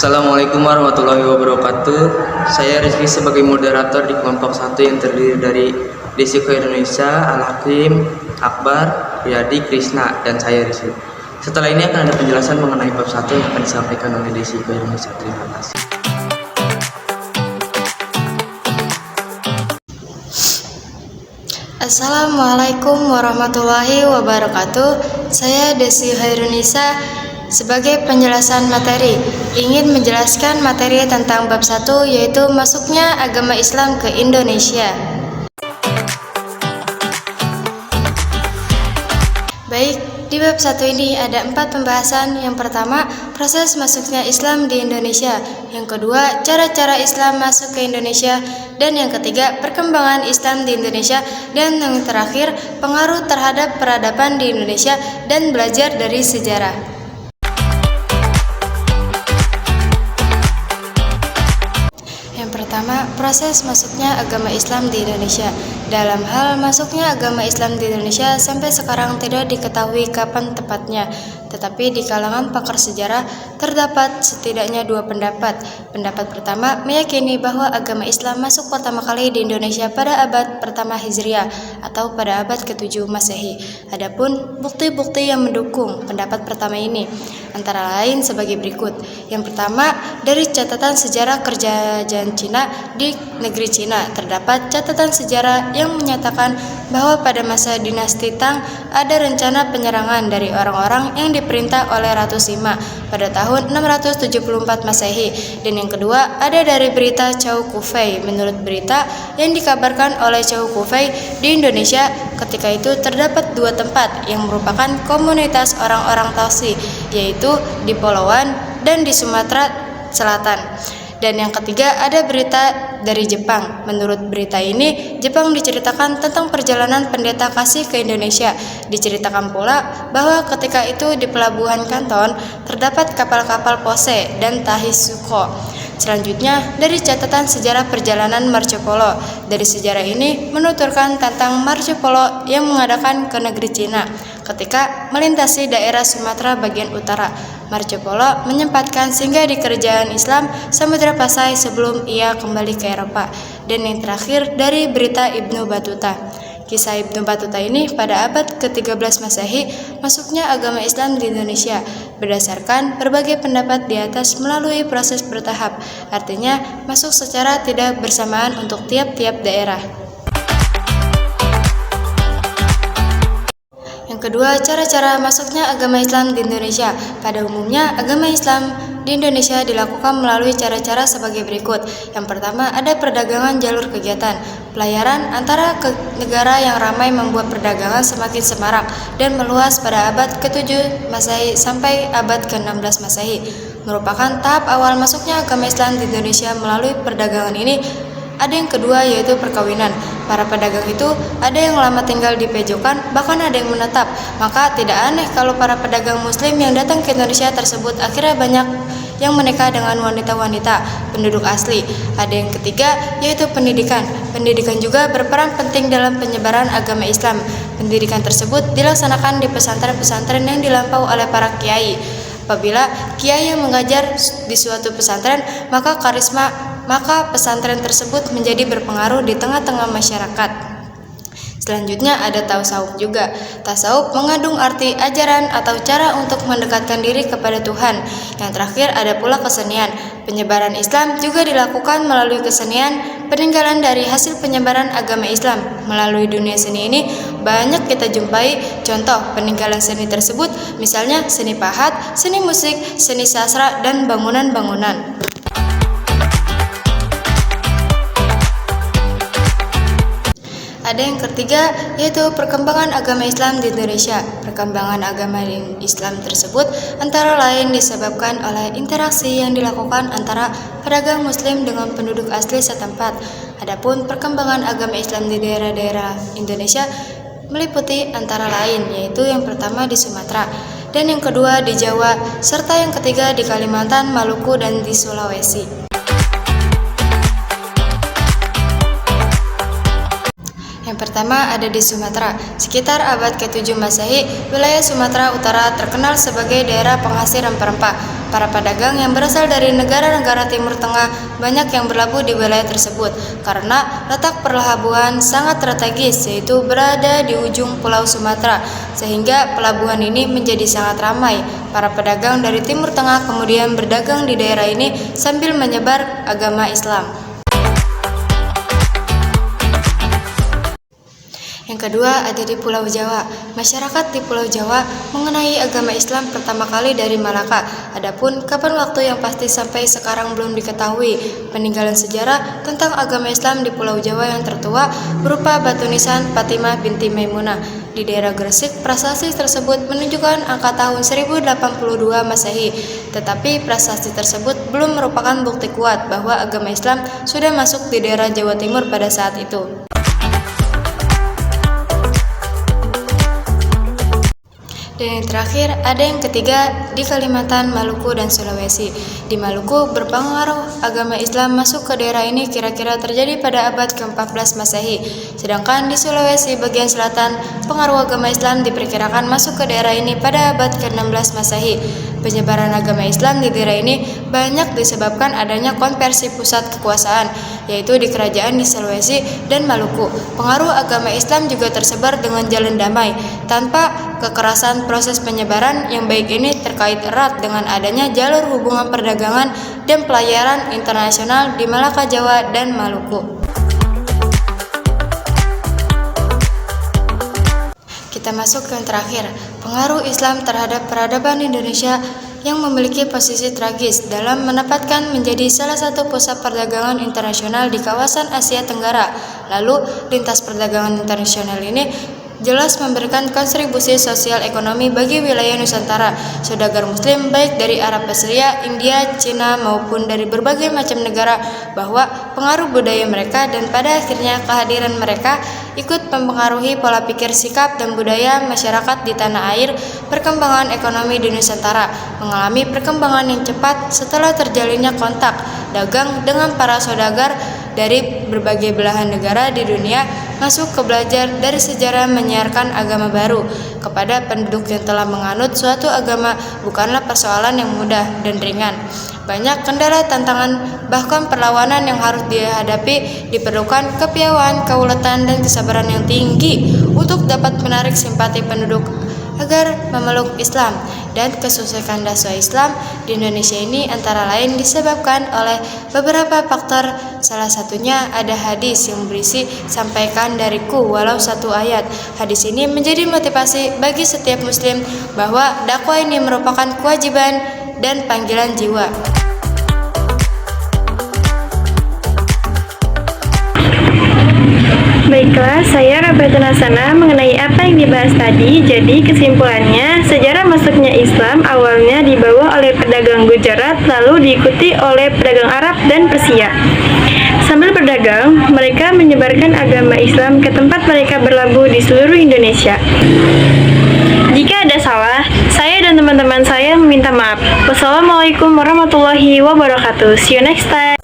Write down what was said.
Assalamualaikum warahmatullahi wabarakatuh. Saya Rizky sebagai moderator di kelompok 1 yang terdiri dari Desi Indonesia, Al-Hakim, Akbar, Riyadi, Krishna, dan saya Rizky. Setelah ini akan ada penjelasan mengenai bab 1 yang akan disampaikan oleh Desi Indonesia. Terima kasih. Assalamualaikum warahmatullahi wabarakatuh. Saya Desi Hairunisa sebagai penjelasan materi ingin menjelaskan materi tentang bab 1, yaitu masuknya agama Islam ke Indonesia. Baik, di bab 1 ini ada 4 pembahasan. Yang pertama, proses masuknya Islam di Indonesia. Yang kedua, cara-cara Islam masuk ke Indonesia. Dan yang ketiga, perkembangan Islam di Indonesia. Dan yang terakhir, pengaruh terhadap peradaban di Indonesia dan belajar dari sejarah. Yang pertama, proses masuknya agama Islam di Indonesia. Dalam hal masuknya agama Islam di Indonesia, sampai sekarang tidak diketahui kapan tepatnya. Tetapi di kalangan pakar sejarah terdapat setidaknya 2 pendapat. Pendapat pertama meyakini bahwa agama Islam masuk pertama kali di Indonesia pada abad pertama Hijriah atau pada abad ke-7 Masehi. Adapun bukti-bukti yang mendukung pendapat pertama ini antara lain sebagai berikut. Yang pertama, dari catatan sejarah kerajaan Cina di negeri Cina terdapat catatan sejarah yang menyatakan bahwa pada masa dinasti Tang ada rencana penyerangan dari orang-orang yang diperintah oleh Ratu Sima pada tahun 674 Masehi. Dan yang kedua, ada dari berita Chow Kufei. Menurut berita yang dikabarkan oleh Chow Kufei, di Indonesia ketika itu terdapat 2 tempat yang merupakan komunitas orang-orang Taosi, yaitu di Polowan dan di Sumatera Selatan. Dan yang ketiga, ada berita dari Jepang. Menurut berita ini, Jepang diceritakan tentang perjalanan pendeta kasih ke Indonesia. Diceritakan pula bahwa ketika itu di pelabuhan Kanton terdapat kapal-kapal Pose dan Tahisuko. Selanjutnya, dari catatan sejarah perjalanan Marco Polo. Dari sejarah ini menuturkan tentang Marco Polo yang mengadakan ke negeri Cina ketika melintasi daerah Sumatera bagian utara. Marco Polo menyempatkan singgah di kerajaan Islam Samudra Pasai sebelum ia kembali ke Eropa. Dan yang terakhir, dari berita Ibnu Battuta. Kisah Ibnu Battuta ini pada abad ke-13 Masehi masuknya agama Islam di Indonesia berdasarkan berbagai pendapat di atas melalui proses bertahap, artinya masuk secara tidak bersamaan untuk tiap-tiap daerah. Yang kedua, cara-cara masuknya agama Islam di Indonesia. Pada umumnya, agama Islam di Indonesia dilakukan melalui cara-cara sebagai berikut. Yang pertama, ada perdagangan jalur kegiatan. Pelayaran antara negara yang ramai membuat perdagangan semakin semarak dan meluas pada abad ke-7 Masehi sampai abad ke-16 Masehi. Merupakan tahap awal masuknya agama Islam di Indonesia melalui perdagangan ini. Ada yang kedua, yaitu perkawinan. Para pedagang itu ada yang lama tinggal di Pejokan, bahkan ada yang menetap. Maka tidak aneh kalau para pedagang muslim yang datang ke Indonesia tersebut akhirnya banyak yang menikah dengan wanita-wanita penduduk asli. Ada yang ketiga, yaitu pendidikan. Pendidikan juga berperan penting dalam penyebaran agama Islam. Pendidikan tersebut dilaksanakan di pesantren-pesantren yang dilampau oleh para kiai. Apabila kiai yang mengajar di suatu pesantren, maka pesantren tersebut menjadi berpengaruh di tengah-tengah masyarakat. Selanjutnya ada tasawuf juga. Tasawuf mengandung arti ajaran atau cara untuk mendekatkan diri kepada Tuhan. Yang terakhir ada pula kesenian. Penyebaran Islam juga dilakukan melalui kesenian. Peninggalan dari hasil penyebaran agama Islam melalui dunia seni ini banyak kita jumpai. Contoh peninggalan seni tersebut misalnya seni pahat, seni musik, seni sastra, dan bangunan-bangunan. Ada yang ketiga, yaitu perkembangan agama Islam di Indonesia. Perkembangan agama Islam tersebut antara lain disebabkan oleh interaksi yang dilakukan antara pedagang muslim dengan penduduk asli setempat. Adapun perkembangan agama Islam di daerah-daerah Indonesia meliputi antara lain, yaitu yang pertama di Sumatera, dan yang kedua di Jawa, serta yang ketiga di Kalimantan, Maluku, dan di Sulawesi. Yang pertama ada di Sumatera. Sekitar abad ke-7 Masehi, wilayah Sumatera Utara terkenal sebagai daerah penghasil rempah-rempah. para pedagang yang berasal dari negara-negara Timur Tengah banyak yang berlabuh di wilayah tersebut karena letak pelabuhan sangat strategis, yaitu berada di ujung Pulau Sumatera, sehingga pelabuhan ini menjadi sangat ramai. Para pedagang dari Timur Tengah kemudian berdagang di daerah ini sambil menyebar agama Islam. Yang kedua ada di Pulau Jawa. Masyarakat di Pulau Jawa mengenai agama Islam pertama kali dari Malaka. Adapun kapan waktu yang pasti sampai sekarang belum diketahui. Peninggalan sejarah tentang agama Islam di Pulau Jawa yang tertua berupa batu nisan Fatimah binti Maimunah di daerah Gresik. Prasasti tersebut menunjukkan angka tahun 1082 Masehi. Tetapi prasasti tersebut belum merupakan bukti kuat bahwa agama Islam sudah masuk di daerah Jawa Timur pada saat itu. Dan yang terakhir, ada yang ketiga di Kalimantan, Maluku, dan Sulawesi. Di Maluku, berpengaruh agama Islam masuk ke daerah ini kira-kira terjadi pada abad ke-14 Masehi. Sedangkan di Sulawesi bagian selatan, pengaruh agama Islam diperkirakan masuk ke daerah ini pada abad ke-16 Masehi. Penyebaran agama Islam di daerah ini banyak disebabkan adanya konversi pusat kekuasaan, yaitu di kerajaan di Sulawesi dan Maluku. Pengaruh agama Islam juga tersebar dengan jalan damai, tanpa kekerasan. Proses penyebaran yang baik ini terkait erat dengan adanya jalur hubungan perdagangan dan pelayaran internasional di Malaka, Jawa, dan Maluku. Kita masuk ke yang terakhir, pengaruh Islam terhadap peradaban Indonesia yang memiliki posisi tragis dalam menempatkan menjadi salah satu pusat perdagangan internasional di kawasan Asia Tenggara. Lalu, lintas perdagangan internasional ini jelas memberikan kontribusi sosial ekonomi bagi wilayah Nusantara. Saudagar Muslim baik dari Arab Persia, India, Cina maupun dari berbagai macam negara, bahwa pengaruh budaya mereka dan pada akhirnya kehadiran mereka ikut mempengaruhi pola pikir, sikap, dan budaya masyarakat di tanah air. Perkembangan ekonomi di Nusantara mengalami perkembangan yang cepat setelah terjalinnya kontak dagang dengan para saudagar dari berbagai belahan negara di dunia, masuk ke belajar dari sejarah menyiarkan agama baru kepada penduduk yang telah menganut suatu agama bukanlah persoalan yang mudah dan ringan. Banyak kendala, tantangan, bahkan perlawanan yang harus dihadapi. Diperlukan kepiawaian, keuletan, dan kesabaran yang tinggi untuk dapat menarik simpati penduduk agar memeluk Islam. Dan kesuksesan dakwah Islam di Indonesia ini antara lain disebabkan oleh beberapa faktor. Salah satunya ada hadis yang berisi sampaikan dariku walau satu ayat. Hadis ini menjadi motivasi bagi setiap muslim bahwa dakwah ini merupakan kewajiban dan panggilan jiwa. Baiklah, saya Rabatun Hasanah mengenai apa yang dibahas tadi. Jadi kesimpulannya, sejarah masuknya Islam awalnya dibawa oleh pedagang Gujarat, lalu diikuti oleh pedagang Arab dan Persia. Sambil berdagang, mereka menyebarkan agama Islam ke tempat mereka berlabuh di seluruh Indonesia. Jika ada salah, saya dan teman-teman saya meminta maaf. Wassalamualaikum warahmatullahi wabarakatuh. See you next time.